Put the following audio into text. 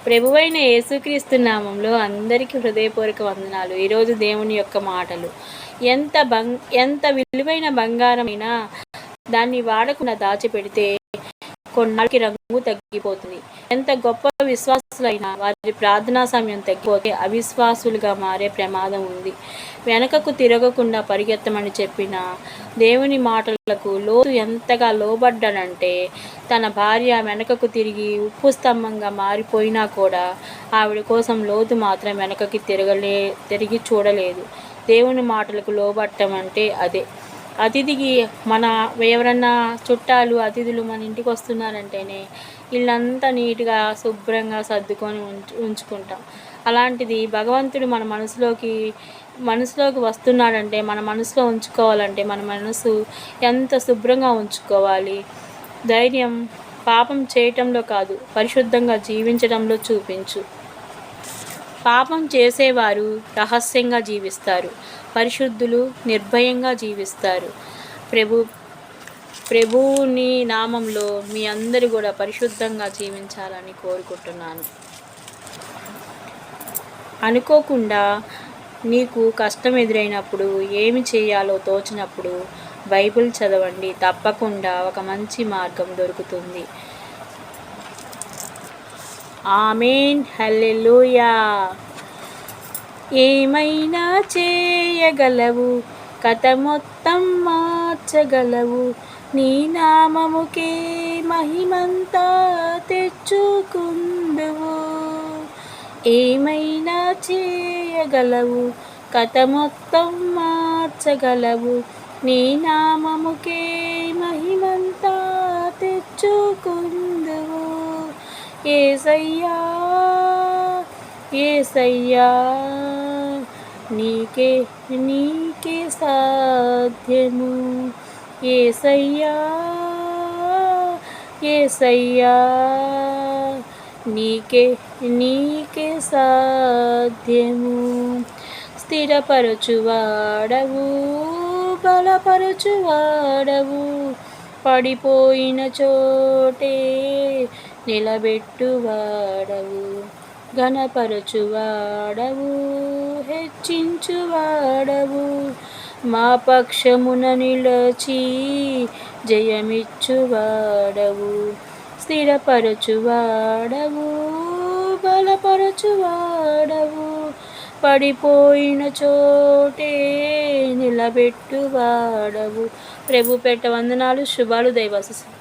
ప్రభువైన యేసుక్రీస్తు నామంలో అందరికీ హృదయపూర్వక వందనాలు. ఈరోజు దేవుని యొక్క మాటలు. ఎంత విలువైన బంగారమైనా దాన్ని వాడకుండా దాచిపెడితే కొన్నాళ్ళకి రంగు తగ్గిపోతుంది. ఎంత గొప్ప విశ్వాసులైనా వారి ప్రార్థనా సమయం తగ్గిపోతే అవిశ్వాసులుగా మారే ప్రమాదం ఉంది. వెనకకు తిరగకుండా పరిగెత్తమని చెప్పిన దేవుని మాటలకు లోతు ఎంతగా లోబడ్డాడంటే తన భార్య వెనకకు తిరిగి ఉప్పు స్తంభంగా మారిపోయినా కూడా ఆవిడ కోసం లోతు మాత్రం వెనకకి తిరిగి చూడలేదు. దేవుని మాటలకు లోబట్టం అంటే అదే. అతిథికి ఎవరన్నా చుట్టాలు అతిథులు మన ఇంటికి వస్తున్నారంటేనే ఇల్లంతా నీట్గా శుభ్రంగా సర్దుకొని ఉంచుకుంటాం. అలాంటిది భగవంతుడు మన మనసులోకి వస్తున్నాడంటే మన మనసులో ఉంచుకోవాలంటే మన మనసు ఎంత శుభ్రంగా ఉంచుకోవాలి. ధైర్యం పాపం చేయటంలో కాదు, పరిశుద్ధంగా జీవించడంలో చూపించు. పాపం చేసేవారు రహస్యంగా జీవిస్తారు, పరిశుద్ధులు నిర్భయంగా జీవిస్తారు. ప్రభువుని నామంలో మీ అందరూ కూడా పరిశుద్ధంగా జీవించాలని కోరుకుంటున్నాను. అనుకోకుండా నీకు కష్టం ఎదురైనప్పుడు, ఏమి చేయాలో తోచినప్పుడు బైబిల్ చదవండి. తప్పకుండా ఒక మంచి మార్గం దొరుకుతుంది. ఆమేన్, హల్లెలూయా. ఏమైనా చేయగలవు, కథ మొత్తం మార్చగలవు, నీ నామముకే మహిమంతా తెచ్చుకుందువు. ఏమైనా చేయగలవు, కథ మొత్తం మార్చగలవు, నీ నామముకే మహిమంతా తెచ్చుకుందువు. యేసయ్యా యేసయ్యా, నీకే సాధ్యము. యేసయ్యా యేసయ్యా, నీకే సాధ్యము. స్థిరపరచువాడవు, బలపరచువాడవు, పడిపోయిన చోటే నిలబెట్టువాడవు, ఘనపరచువాడవు, హెచ్చించువాడవు, మా పక్షమున నిలచి జయమిచ్చువాడవు. స్థిరపరచువాడవు, బలపరచువాడవు, పడిపోయిన చోటే నిలబెట్టువాడవు. ప్రభు పెట్ట వందనాలు, శుభాలు, దైవాశీస్సులు.